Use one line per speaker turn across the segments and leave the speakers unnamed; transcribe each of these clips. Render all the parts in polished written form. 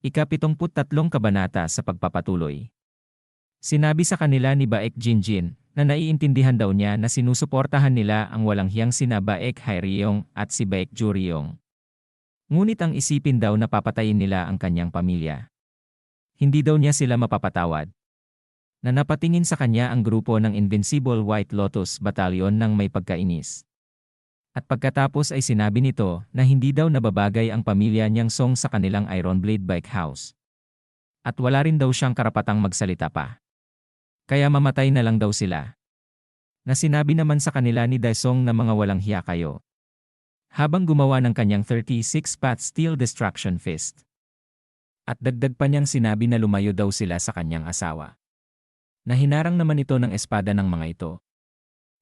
Ika-73 kabanata sa pagpapatuloy. Sinabi sa kanila ni Baek Jinjin na naiintindihan daw niya na sinusuportahan nila ang walang hiyang sina Baek Haeryong at si Baek Juryong. Ngunit ang isipin daw na papatayin nila ang kanyang pamilya. Hindi daw niya sila mapapatawad. Na napatingin sa kanya ang grupo ng Invincible White Lotus Battalion ng may pagkainis. At pagkatapos ay sinabi nito na hindi daw nababagay ang pamilya niyang Song sa kanilang Iron Blade Bike House. At wala rin daw siyang karapatang magsalita pa. Kaya mamatay na lang daw sila. Na sinabi naman sa kanila ni Daesung na mga walang hiya kayo. Habang gumawa ng kanyang 36-path Steel Destruction Fist. At dagdag pa niyang sinabi na lumayo daw sila sa kanyang asawa. Na hinarang naman ito ng espada ng mga ito.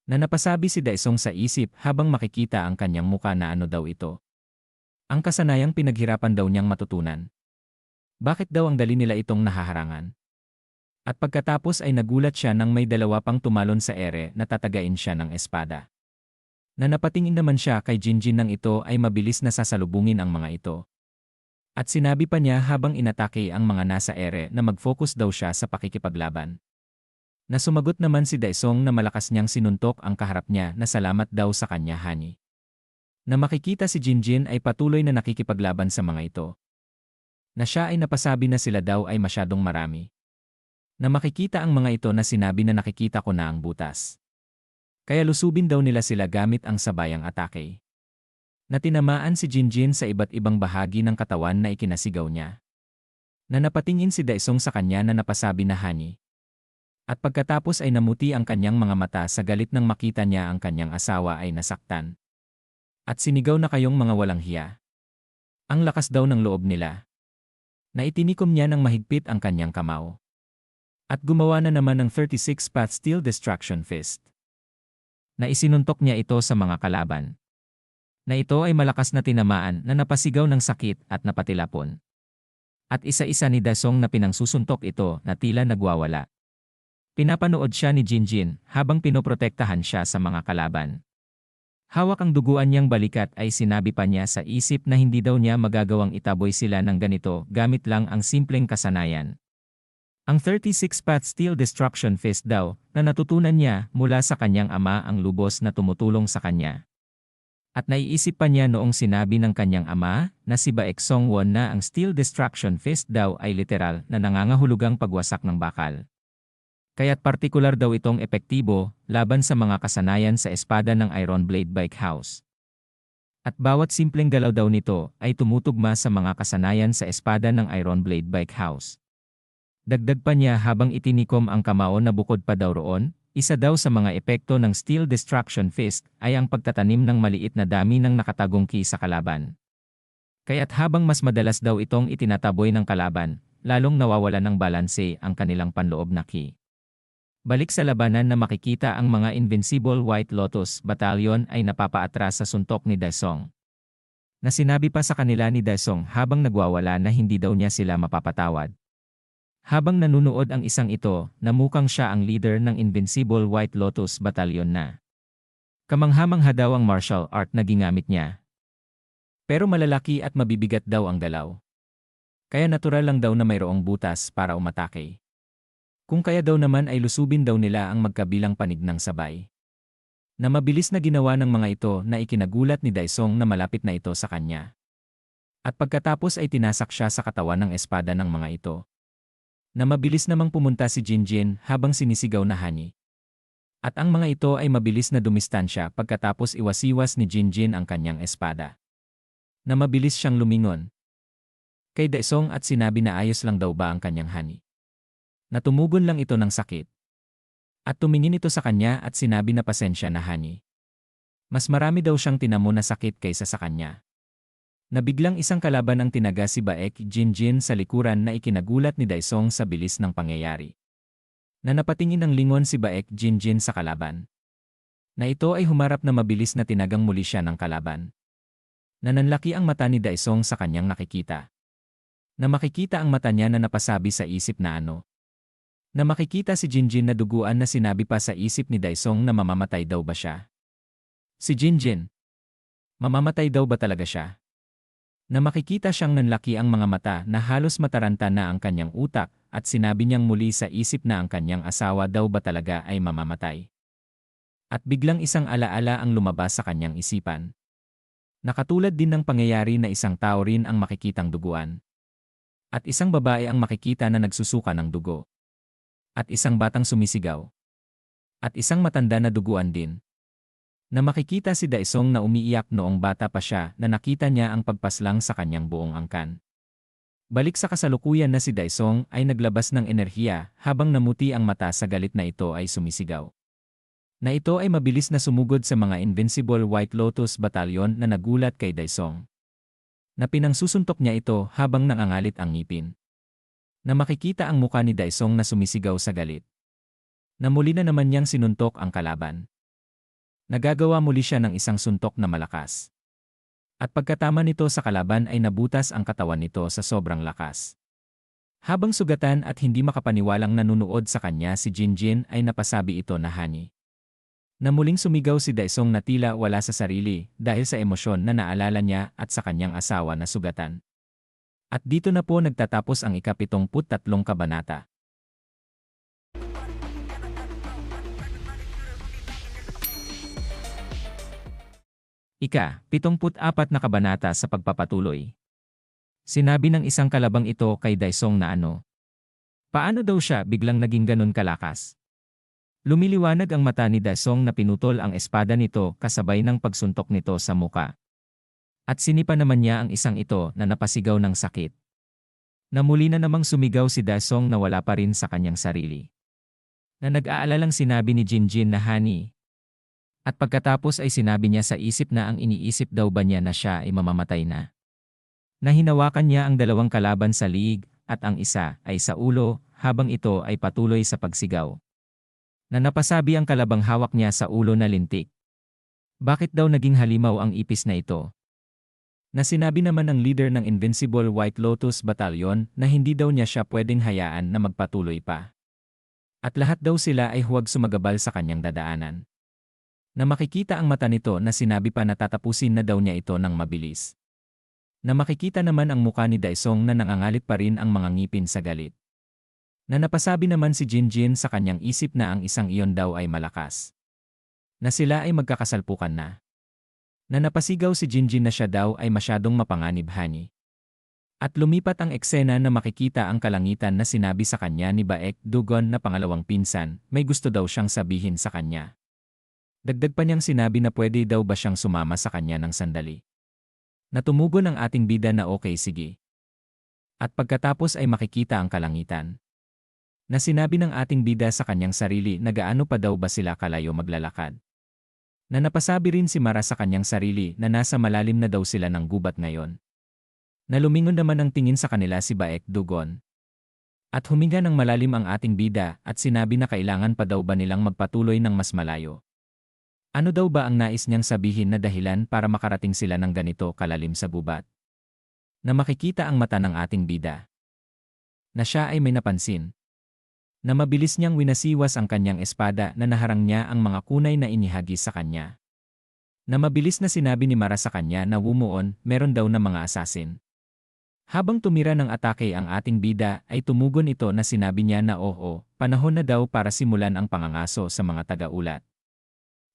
Na napasabi si Daesung sa isip habang makikita ang kanyang muka na ano daw ito. Ang kasanayang pinaghirapan daw niyang matutunan. Bakit daw ang dali nila itong nahaharangan? At pagkatapos ay nagulat siya nang may dalawa pang tumalon sa ere na tatagain siya ng espada. Na napatingin naman siya kay Jinjin nang ito ay mabilis na sasalubungin ang mga ito. At sinabi pa niya habang inatake ang mga nasa ere na mag-focus daw siya sa pakikipaglaban. Na sumagot naman si Daesung na malakas niyang sinuntok ang kaharap niya na salamat daw sa kanya hani. Na makikita si Jinjin ay patuloy na nakikipaglaban sa mga ito. Na siya ay napasabi na sila daw ay masyadong marami. Na makikita ang mga ito na sinabi na nakikita ko na ang butas. Kaya lusubin daw nila sila gamit ang sabayang atake. Na tinamaan si Jinjin sa iba't ibang bahagi ng katawan na ikinasigaw niya. Na napatingin si Daesung sa kanya na napasabi na hani. At pagkatapos ay namuti ang kanyang mga mata sa galit nang makita niya ang kanyang asawa ay nasaktan. At sinigaw na kayong mga walang hiya. Ang lakas daw ng loob nila. Na itinikom niya ng mahigpit ang kanyang kamao. At gumawa na naman ng 36-path Steel Destruction Fist. Na isinuntok niya ito sa mga kalaban. Na ito ay malakas na tinamaan na napasigaw ng sakit at napatilapon. At isa-isa ni Daesung na pinangsusuntok ito na tila nagwawala. Pinapanood siya ni Jinjin habang pinoprotektahan siya sa mga kalaban. Hawak ang duguan niyang balikat ay sinabi pa niya sa isip na hindi daw niya magagawang itaboy sila ng ganito gamit lang ang simpleng kasanayan. Ang 36-path Steel Destruction Fist daw na natutunan niya mula sa kanyang ama ang lubos na tumutulong sa kanya. At naiisip pa niya noong sinabi ng kanyang ama na si Baek Songwon na ang Steel Destruction Fist daw ay literal na nangangahulugang pagwasak ng bakal. Kaya't partikular daw itong epektibo laban sa mga kasanayan sa espada ng Iron Blade Bike House. At bawat simpleng galaw daw nito ay tumutugma sa mga kasanayan sa espada ng Iron Blade Bike House. Dagdag pa niya habang itinikom ang kamao na bukod pa daw roon, isa daw sa mga epekto ng Steel Destruction Fist ay ang pagtatanim ng maliit na dami ng nakatagong ki sa kalaban. Kaya't habang mas madalas daw itong itinataboy ng kalaban, lalong nawawala ng balanse ang kanilang panloob na ki. Balik sa labanan na makikita ang mga Invincible White Lotus Battalion ay napapaatras sa suntok ni Daesung. Na sinabi pa sa kanila ni Daesung habang nagwawala na hindi daw niya sila mapapatawad. Habang nanunood ang isang ito na mukhang siya ang leader ng Invincible White Lotus Battalion na. Kamangha-mangha daw ang martial art na ginamit niya. Pero malalaki at mabibigat daw ang galaw. Kaya natural lang daw na mayroong butas para umatake. Kung kaya daw naman ay lusubin daw nila ang magkabilang panig ng sabay. Na mabilis na ginawa ng mga ito na ikinagulat ni Daesung na malapit na ito sa kanya. At pagkatapos ay tinasak siya sa katawan ng espada ng mga ito. Na mabilis namang pumunta si Jinjin habang sinisigaw na hani. At ang mga ito ay mabilis na dumistansya pagkatapos iwasiwas ni Jinjin ang kanyang espada. Na mabilis siyang lumingon. Kay Daesung at sinabi na ayos lang daw ba ang kanyang hani. Natumugon lang ito ng sakit. At tumingin ito sa kanya at sinabi na pasensya na hani. Mas marami daw siyang tinamo na sakit kaysa sa kanya. Nabiglang isang kalaban ang tinaga si Baek Jinjin sa likuran na ikinagulat ni Daesung sa bilis ng pangyayari. Na napatingin ng lingon si Baek Jinjin sa kalaban. Na ito ay humarap na mabilis na tinagang muli siya ng kalaban. Na nanlaki ang mata ni Daesung sa kanyang nakikita. Na makikita ang mata niya na napasabi sa isip na ano. Na makikita si Jinjin na duguan na sinabi pa sa isip ni Daesung na mamamatay daw ba siya. Si Jinjin. Mamamatay daw ba talaga siya? Na makikita siyang nanlaki ang mga mata na halos mataranta na ang kanyang utak at sinabi niyang muli sa isip na ang kanyang asawa daw ba talaga ay mamamatay. At biglang isang alaala ang lumabas sa kanyang isipan. Nakatulad din ng pangyayari na isang tao rin ang makikitang duguan. At isang babae ang makikita na nagsusuka ng dugo. At isang batang sumisigaw. At isang matanda na duguan din. Na makikita si Daesung na umiiyak noong bata pa siya na nakita niya ang pagpaslang sa kanyang buong angkan. Balik sa kasalukuyan na si Daesung ay naglabas ng enerhiya habang namuti ang mata sa galit na ito ay sumisigaw. Na ito ay mabilis na sumugod sa mga Invincible White Lotus Battalion na nagulat kay Daesung. Na pinangsusuntok niya ito habang nangangalit ang ngipin. Na makikita ang muka ni Daesung na sumisigaw sa galit. Na muli na naman niyang sinuntok ang kalaban. Nagagawa muli siya ng isang suntok na malakas. At pagkatama nito sa kalaban ay nabutas ang katawan nito sa sobrang lakas. Habang sugatan at hindi makapaniwalang nanunood sa kanya si Jinjin ay napasabi ito na hani. Na muling sumigaw si Daesung na tila wala sa sarili dahil sa emosyon na naalala niya at sa kanyang asawa na sugatan. At dito na po nagtatapos ang ika-73 kabanata. Ika-74 na kabanata sa pagpapatuloy. Sinabi ng isang kalabang ito kay Daesung na paano daw siya biglang naging ganun kalakas? Lumiliwanag ang mata ni Daesung na pinutol ang espada nito kasabay ng pagsuntok nito sa muka. At sinipa naman niya ang isang ito na napasigaw ng sakit. Na muli na namang sumigaw si Daesung na wala pa rin sa kanyang sarili. Na nag-aalalang sinabi ni Jinjin na hani. At pagkatapos ay sinabi niya sa isip na ang iniisip daw ba niya na siya ay mamamatay na. Na hinawakan niya ang dalawang kalaban sa liig at ang isa ay sa ulo habang ito ay patuloy sa pagsigaw. Na napasabi ang kalabang hawak niya sa ulo na lintik. Bakit daw naging halimaw ang ipis na ito? Na sinabi naman ng leader ng Invincible White Lotus Battalion na hindi daw niya siya pwedeng hayaan na magpatuloy pa. At lahat daw sila ay huwag sumagabal sa kanyang dadaanan. Na makikita ang mata nito na sinabi pa na tatapusin na daw niya ito ng mabilis. Na makikita naman ang muka ni Daesung na nangangalit pa rin ang mga ngipin sa galit. Na napasabi naman si Jinjin sa kanyang isip na ang isang iyon daw ay malakas. Na sila ay magkakasalpukan na. Na napasigaw si Jinjin na siya daw ay masyadong mapanganib hani. At lumipat ang eksena na makikita ang kalangitan na sinabi sa kanya ni Baek Dugon na pangalawang pinsan, may gusto daw siyang sabihin sa kanya. Dagdag pa niyang sinabi na pwede daw ba siyang sumama sa kanya ng sandali. Na tumugon ang ating bida na okay sige. At pagkatapos ay makikita ang kalangitan. Na sinabi ng ating bida sa kanyang sarili na gaano pa daw ba sila kalayo maglalakad. Na napasabi rin si Mara sa kanyang sarili na nasa malalim na daw sila ng gubat ngayon. Na lumingon naman ang tingin sa kanila si Baek Dugon. At huminga ng malalim ang ating bida at sinabi na kailangan pa daw ba nilang magpatuloy ng mas malayo. Ano daw ba ang nais niyang sabihin na dahilan para makarating sila ng ganito kalalim sa gubat? Na makikita ang mata ng ating bida. Na siya ay may napansin. Na mabilis niyang winasiwas ang kanyang espada na naharang niya ang mga kunay na inihagis sa kanya. Na mabilis na sinabi ni Mara sa kanya na wumuon, meron daw na mga asasin. Habang tumira ng atake ang ating bida ay tumugon ito na sinabi niya na oo, panahon na daw para simulan ang pangangaso sa mga taga-ulat.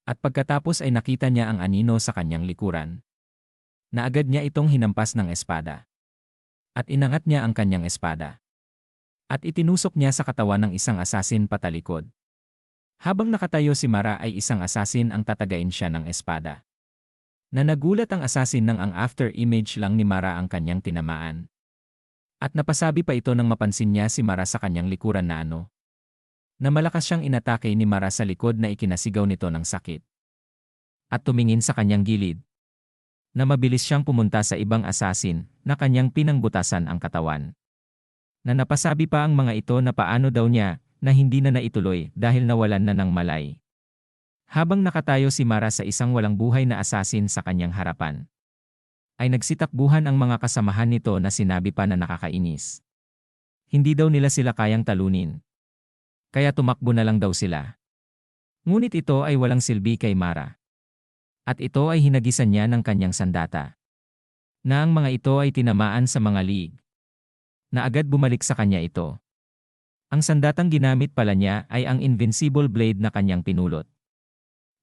At pagkatapos ay nakita niya ang anino sa kanyang likuran. Na agad niya itong hinampas ng espada. At inangat niya ang kanyang espada. At itinusok niya sa katawan ng isang asasin patalikod. Habang nakatayo si Mara ay isang asasin ang tatagain siya ng espada. Na nagulat ang asasin nang ang after image lang ni Mara ang kanyang tinamaan. At napasabi pa ito nang mapansin niya si Mara sa kanyang likuran na na malakas siyang inatake ni Mara sa likod na ikinasigaw nito ng sakit. At tumingin sa kanyang gilid. Na mabilis siyang pumunta sa ibang asasin na kanyang pinangbutasan ang katawan. Na napasabi pa ang mga ito na paano daw niya na hindi na naituloy dahil nawalan na ng malay. Habang nakatayo si Mara sa isang walang buhay na asasin sa kanyang harapan, ay nagsitakbuhan ang mga kasamahan nito na sinabi pa na nakakainis. Hindi daw nila sila kayang talunin. Kaya tumakbo na lang daw sila. Ngunit ito ay walang silbi kay Mara. At ito ay hinagisan niya ng kanyang sandata. Na ang mga ito ay tinamaan sa mga league. Na agad bumalik sa kanya ito. Ang sandatang ginamit pala niya ay ang invincible blade na kanyang pinulot.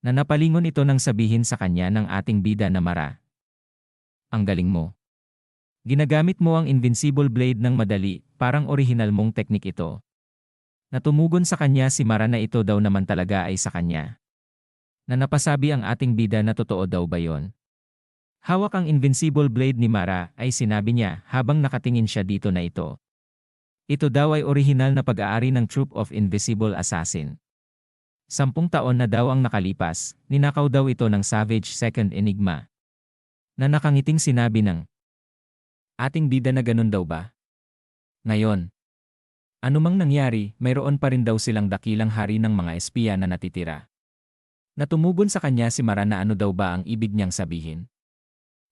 Na napalingon ito nang sabihin sa kanya ng ating bida na Mara. Ang galing mo. Ginagamit mo ang invincible blade ng madali, parang orihinal mong teknik ito. Natumugon sa kanya si Mara na ito daw naman talaga ay sa kanya. Na napasabi ang ating bida na totoo daw ba yon? Hawak ang invincible blade ni Mara ay sinabi niya habang nakatingin siya dito na ito. Ito daw ay orihinal na pag-aari ng Troop of Invisible Assassin. 10 taon na daw ang nakalipas, ninakaw daw ito ng Savage Second Enigma. Na nakangiting sinabi ng ating bida na ganun daw ba? Ngayon, anumang nangyari, mayroon pa rin daw silang dakilang hari ng mga espiya na natitira. Natumugon sa kanya si Mara na ano daw ba ang ibig niyang sabihin.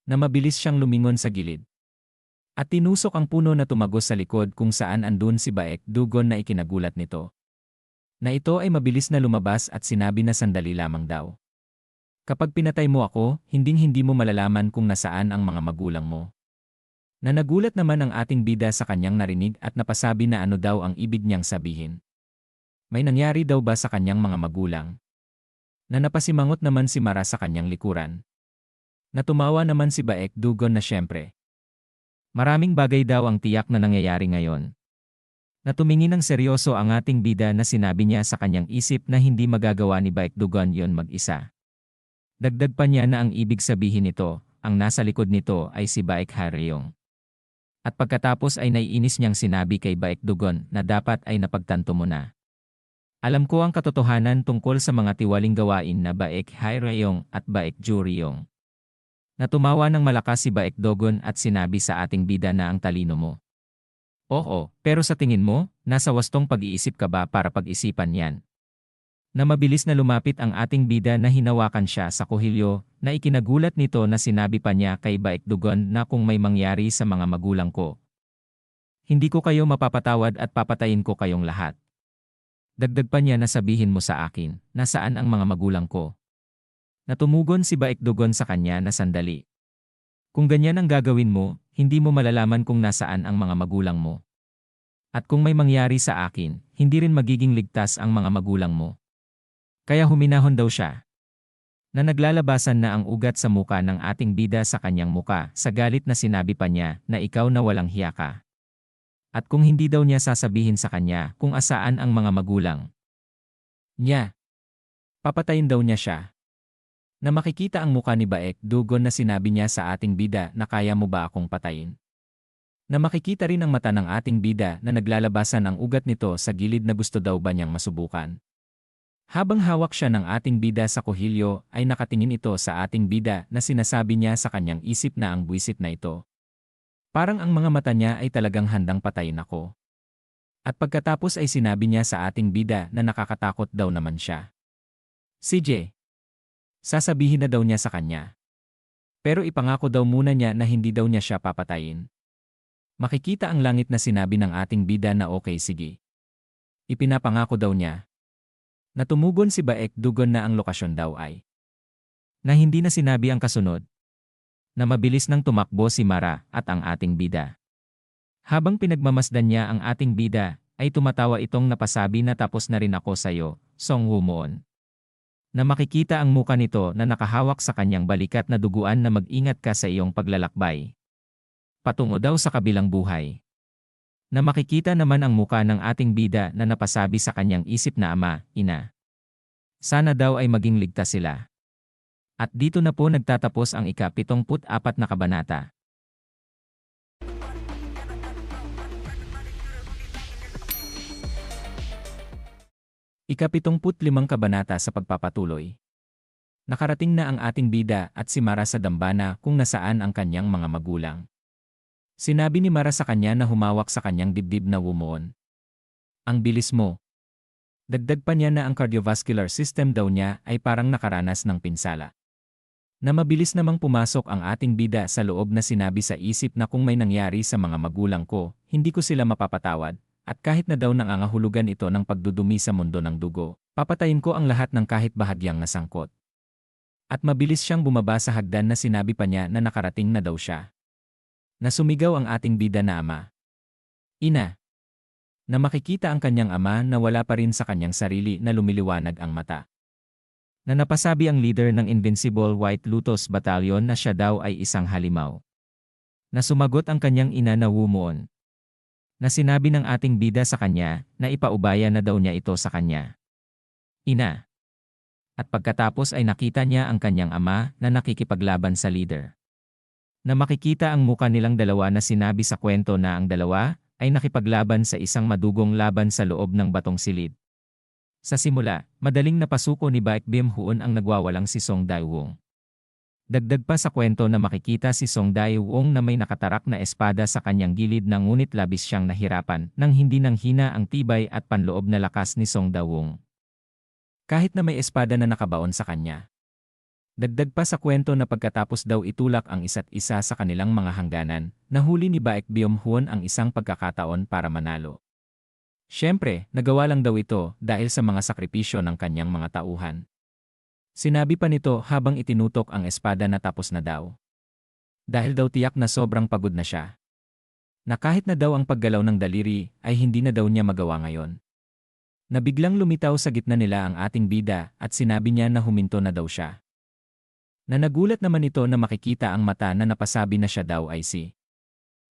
Na mabilis siyang lumingon sa gilid. At tinusok ang puno na tumagos sa likod kung saan andun si Baek Dugon na ikinagulat nito. Na ito ay mabilis na lumabas at sinabi na sandali lamang daw. Kapag pinatay mo ako, hinding-hindi mo malalaman kung nasaan ang mga magulang mo. Na nagulat naman ang ating bida sa kanyang narinig at napasabi na ano daw ang ibig niyang sabihin. May nangyari daw ba sa kanyang mga magulang? Na napasimangot naman si Mara sa kanyang likuran. Natumawa naman si Baek Dugon na siyempre. Maraming bagay daw ang tiyak na nangyayari ngayon. Natumingin ng seryoso ang ating bida na sinabi niya sa kanyang isip na hindi magagawa ni Baek Dugon yon mag-isa. Dagdag pa niya na ang ibig sabihin nito, ang nasa likod nito ay si Baek Haryong. At pagkatapos ay naiinis niyang sinabi kay Baek Dugon na dapat ay napagtanto mo na. Alam ko ang katotohanan tungkol sa mga tiwaling gawain na Baek Haryong at Baek Juryong. Natumawa ng malakas si Baek Dugon at sinabi sa ating bida na ang talino mo. Oo, pero sa tingin mo, nasa wastong pag-iisip ka ba para pag-isipan yan? Na mabilis na lumapit ang ating bida na hinawakan siya sa kuhilyo, na ikinagulat nito na sinabi pa niya kay Baek Dugon na kung may mangyari sa mga magulang ko. Hindi ko kayo mapapatawad at papatayin ko kayong lahat. Dagdag pa niya na sabihin mo sa akin, nasaan ang mga magulang ko. Natumugon si Baek Dugon sa kanya na sandali. Kung ganyan ang gagawin mo, hindi mo malalaman kung nasaan ang mga magulang mo. At kung may mangyari sa akin, hindi rin magiging ligtas ang mga magulang mo. Kaya huminahon daw siya. Na naglalabasan na ang ugat sa muka ng ating bida sa kanyang muka, sa galit na sinabi pa niya na ikaw na walang hiya ka. At kung hindi daw niya sasabihin sa kanya kung asaan ang mga magulang niya, papatayin daw niya siya. Na makikita ang muka ni Baek Dugon na sinabi niya sa ating bida na kaya mo ba akong patayin. Na makikita rin ang mata ng ating bida na naglalabasan ang ugat nito sa gilid na gusto daw ba niyang masubukan. Habang hawak siya ng ating bida sa kuhilyo ay nakatingin ito sa ating bida na sinasabi niya sa kanyang isip na ang buwisit na ito. Parang ang mga mata niya ay talagang handang patayin ako. At pagkatapos ay sinabi niya sa ating bida na nakakatakot daw naman siya. CJ. Sasabihin na daw niya sa kanya. Pero ipangako daw muna niya na hindi daw niya siya papatayin. Makikita ang langit na sinabi ng ating bida na okay sige. Ipinapangako daw niya. Natumugon si Baek Dugon na ang lokasyon daw ay. Na hindi na sinabi ang kasunod. Na mabilis nang tumakbo si Mara at ang ating bida. Habang pinagmamasdan niya ang ating bida, ay tumatawa itong napasabi na tapos na rin ako sayo, Song Woo-moon. Na makikita ang muka nito na nakahawak sa kanyang balikat na duguan na mag-ingat ka sa iyong paglalakbay. Patungo daw sa kabilang buhay. Na makikita naman ang muka ng ating bida na napasabi sa kanyang isip na ama, ina. Sana daw ay maging ligtas sila. At dito na po nagtatapos ang ika-74 na kabanata. Ika-75 kabanata sa pagpapatuloy. Nakarating na ang ating bida at si Mara sa dambana kung nasaan ang kanyang mga magulang. Sinabi ni Mara sa kanya na humawak sa kanyang dibdib na Woo-moon. Ang bilis mo. Dagdag pa niya na ang cardiovascular system daw niya ay parang nakaranas ng pinsala. Na mabilis namang pumasok ang ating bida sa loob na sinabi sa isip na kung may nangyari sa mga magulang ko, hindi ko sila mapapatawad. At kahit na daw nangangahulugan ito ng pagdudumi sa mundo ng dugo, papatayin ko ang lahat ng kahit bahagyang nasangkot. At mabilis siyang bumaba sa hagdan na sinabi pa niya na nakarating na daw siya. Na sumigaw ang ating bida na ama. Ina. Na makikita ang kanyang ama na wala pa rin sa kanyang sarili na lumiliwanag ang mata. Na napasabi ang leader ng Invincible White Lotus Battalion na siya daw ay isang halimaw. Na sumagot ang kanyang ina na Wumon. Na sinabi ng ating bida sa kanya na ipaubaya na daw niya ito sa kanya. Ina. At pagkatapos ay nakita niya ang kanyang ama na nakikipaglaban sa leader. Na makikita ang muka nilang dalawa na sinabi sa kwento na ang dalawa ay nakipaglaban sa isang madugong laban sa loob ng batong silid. Sa simula, madaling napasuko ni Baek Bim-hoon ang nagwawalang si Song Dae-wong. Dagdag pa sa kwento na makikita si Song Dae-wong na may nakatarak na espada sa kanyang gilid na ngunit labis siyang nahirapan nang hindi nang hina ang tibay at panloob na lakas ni Song Dae-wong. Kahit na may espada na nakabaon sa kanya. Dagdag pa sa kwento na pagkatapos daw itulak ang isa't isa sa kanilang mga hangganan, nahuli ni Baek Bim-hoon ang isang pagkakataon para manalo. Siyempre, nagawa lang daw ito dahil sa mga sakripisyo ng kanyang mga tauhan. Sinabi pa nito habang itinutok ang espada na tapos na daw. Dahil daw tiyak na sobrang pagod na siya. Na kahit na daw ang paggalaw ng daliri ay hindi na daw niya magawa ngayon. Na biglang lumitaw sa gitna nila ang ating bida at sinabi niya na huminto na daw siya. Na nagulat naman ito na makikita ang mata na napasabi na siya daw ay si.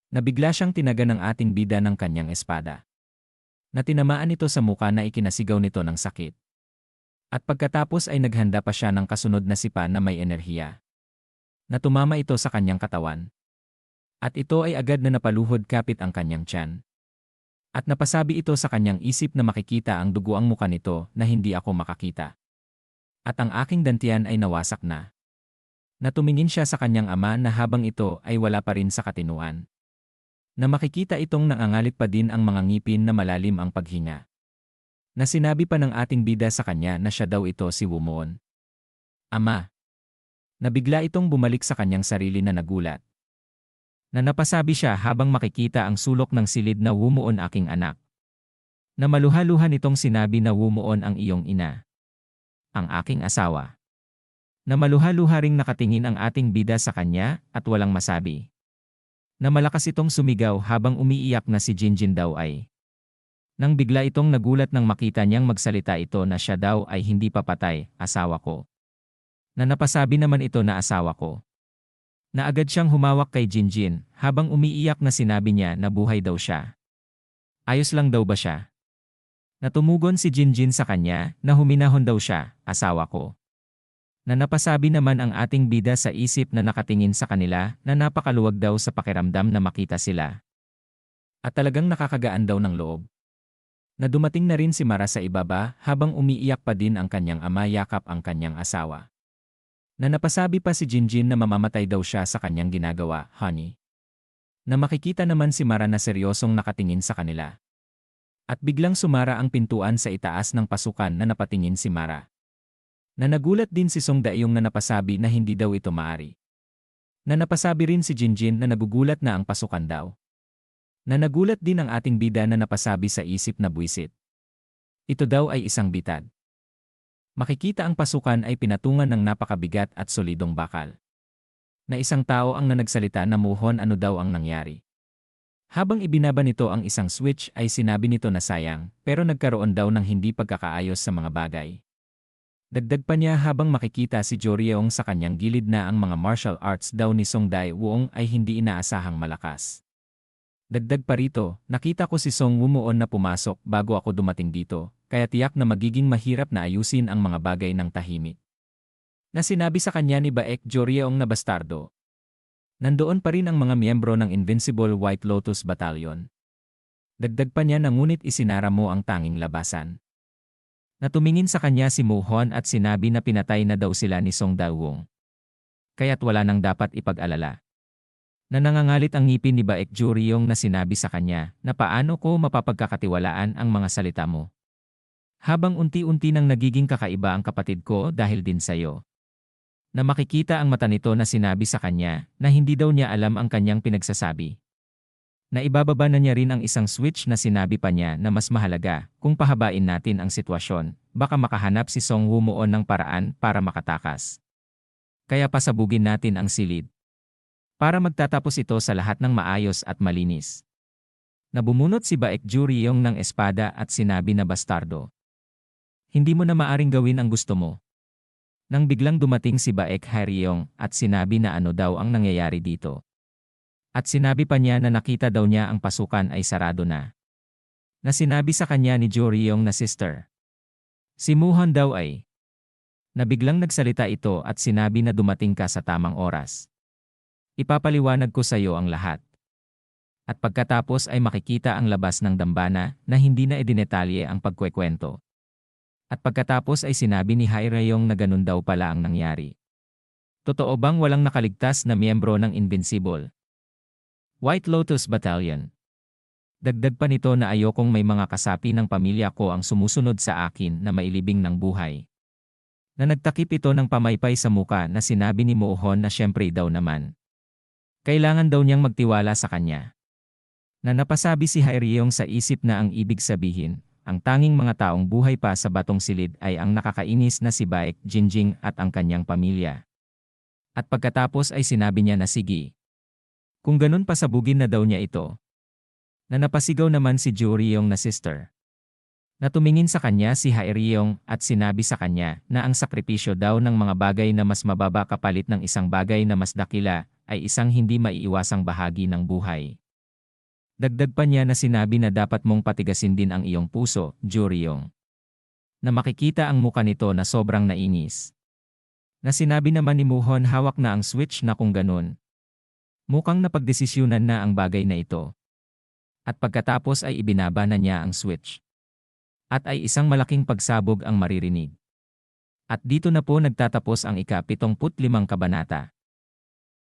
Na bigla siyang tinaga ng ating bida ng kanyang espada. Na tinamaan ito sa muka na ikinasigaw nito ng sakit. At pagkatapos ay naghanda pa siya ng kasunod na sipa na may enerhiya. Na tumama ito sa kanyang katawan. At ito ay agad na napaluhod kapit ang kanyang tiyan. At napasabi ito sa kanyang isip na makikita ang dugo ang muka nito na hindi ako makakita. At ang aking dantian ay nawasak na. Na tumingin siya sa kanyang ama na habang ito ay wala pa rin sa katinuan. Na makikita itong nangangalit pa din ang mga ngipin na malalim ang paghinga. Na sinabi pa ng ating bida sa kanya na siya daw ito si Wumon. Ama. Na bigla itong bumalik sa kanyang sarili na nagulat. Na napasabi siya habang makikita ang sulok ng silid na Wumon aking anak. Na maluha-luha nitong sinabi na Wumon ang iyong ina. Ang aking asawa. Na maluha-luha ring nakatingin ang ating bida sa kanya at walang masabi. Na malakas itong sumigaw habang umiiyak na si Jinjin daw ay. Nang bigla itong nagulat nang makita niyang magsalita ito na siya daw ay hindi pa patay, asawa ko. Na napasabi naman ito na asawa ko. Na agad siyang humawak kay Jinjin habang umiiyak na sinabi niya na buhay daw siya. Ayos lang daw ba siya? Na tumugon si Jinjin sa kanya na huminahon daw siya, asawa ko. Na napasabi naman ang ating bida sa isip na nakatingin sa kanila na napakaluwag daw sa pakiramdam na makita sila. At talagang nakakagaan daw ng loob. Na dumating na rin si Mara sa ibaba habang umiiyak pa din ang kanyang ama yakap ang kanyang asawa. Na napasabi pa si Jinjin na mamamatay daw siya sa kanyang ginagawa, honey. Na makikita naman si Mara na seryosong nakatingin sa kanila. At biglang sumara ang pintuan sa itaas ng pasukan na napatingin si Mara. Na nagulat din si Song Dae-yong na napasabi na hindi daw ito maari. Na napasabi rin si Jinjin na nagugulat na ang pasukan daw. Na nagulat din ang ating bida na napasabi sa isip na buwisit. Ito daw ay isang bitad. Makikita ang pasukan ay pinatungan ng napakabigat at solidong bakal. Na isang tao ang nanagsalita na muhon ano daw ang nangyari. Habang ibinaba nito ang isang switch ay sinabi nito na sayang pero nagkaroon daw ng hindi pagkakaayos sa mga bagay. Dagdag pa niya habang makikita si Jo Ryeong sa kanyang gilid na ang mga martial arts daw ni Song Dae-wong ay hindi inaasahang malakas. Dagdag pa rito, nakita ko si Song Wumon na pumasok bago ako dumating dito, kaya tiyak na magiging mahirap na ayusin ang mga bagay ng tahimik. Na sinabi sa kanya ni Baek Jo Ryeong na bastardo. Nandoon pa rin ang mga miyembro ng Invincible White Lotus Battalion. Dagdag pa niya na ngunit isinara mo ang tanging labasan. Natumingin sa kanya si Muhon at sinabi na pinatay na daw sila ni Song Dae-wong. Kaya't wala nang dapat ipag-alala. Na nangangalit ang ngipin ni Baek Jo Ryeong na sinabi sa kanya na paano ko mapapagkakatiwalaan ang mga salita mo. Habang unti-unti nang nagiging kakaiba ang kapatid ko dahil din sa'yo. Na makikita ang mata nito na sinabi sa kanya na hindi daw niya alam ang kanyang pinagsasabi. Na ibababa na niya rin ang isang switch na sinabi pa niya na mas mahalaga kung pahabain natin ang sitwasyon, baka makahanap si Song Wumon ng paraan para makatakas. Kaya pasabugin natin ang silid. para magtatapos ito sa lahat ng maayos at malinis. Nabumunot si Baek Juryong ng espada at sinabi na bastardo. Hindi mo na maaring gawin ang gusto mo. Nang biglang dumating si Baek Hyeryong at sinabi na ano daw ang nangyayari dito. At sinabi pa niya na nakita daw niya ang pasukan ay sarado na. Na sinabi sa kanya ni Juryong na sister. Si Muhan daw ay. Na biglang nagsalita ito at sinabi na dumating ka sa tamang oras. Ipapaliwanag ko sa iyo ang lahat. At pagkatapos ay makikita ang labas ng dambana na hindi na idinetalye ang pagkwekwento. At pagkatapos ay sinabi ni Hyeryong na ganun daw pala ang nangyari. Totoo bang walang nakaligtas na miyembro ng Invincible White Lotus Battalion? Dagdag pa nito na ayokong may mga kasapi ng pamilya ko ang sumusunod sa akin na mailibing ng buhay. Na nagtakip ito ng pamaypay sa muka na sinabi ni Muhon na syempre daw naman. Kailangan daw niyang magtiwala sa kanya. Na napasabi si Hyeryong sa isip na ang ibig sabihin, ang tanging mga taong buhay pa sa batong silid ay ang nakakainis na si Baek Jinjing at ang kanyang pamilya. At pagkatapos ay sinabi niya na sige. Kung ganun pasabugin na daw niya ito. Na napasigaw naman si Juryong na sister. Na tumingin sa kanya si Hyeryong at sinabi sa kanya na ang sakripisyo daw ng mga bagay na mas mababa kapalit ng isang bagay na mas dakila ay isang hindi maiiwasang bahagi ng buhay. Dagdag pa niya na sinabi na dapat mong patigasin din ang iyong puso, Juryong. Na makikita ang muka nito na sobrang nainis. Na sinabi naman ni Muhon hawak na ang switch na kung ganun. Mukhang napagdesisyunan na ang bagay na ito. At pagkatapos ay ibinaba na niya ang switch. At ay isang malaking pagsabog ang maririnig. At dito na po nagtatapos ang ika-75 kabanata.